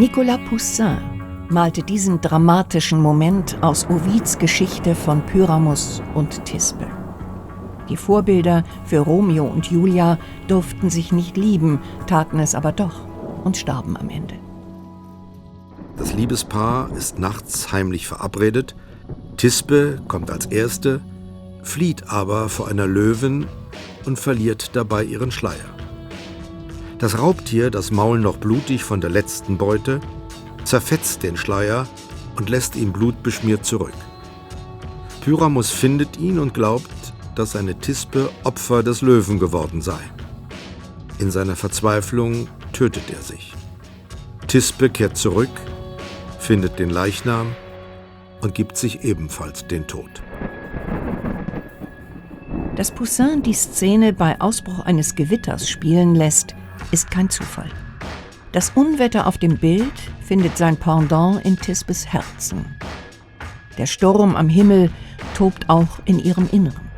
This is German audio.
Nicolas Poussin malte diesen dramatischen Moment aus Ovids Geschichte von Pyramus und Thisbe. Die Vorbilder für Romeo und Julia durften sich nicht lieben, taten es aber doch und starben am Ende. Das Liebespaar ist nachts heimlich verabredet. Thisbe kommt als Erste, flieht aber vor einer Löwin und verliert dabei ihren Schleier. Das Raubtier, das Maul noch blutig von der letzten Beute, zerfetzt den Schleier und lässt ihn blutbeschmiert zurück. Pyramus findet ihn und glaubt, dass seine Thisbe Opfer des Löwen geworden sei. In seiner Verzweiflung tötet er sich. Thisbe kehrt zurück, findet den Leichnam und gibt sich ebenfalls den Tod. Dass Poussin die Szene bei Ausbruch eines Gewitters spielen lässt, ist kein Zufall. Das Unwetter auf dem Bild findet sein Pendant in Thisbes Herzen. Der Sturm am Himmel tobt auch in ihrem Inneren.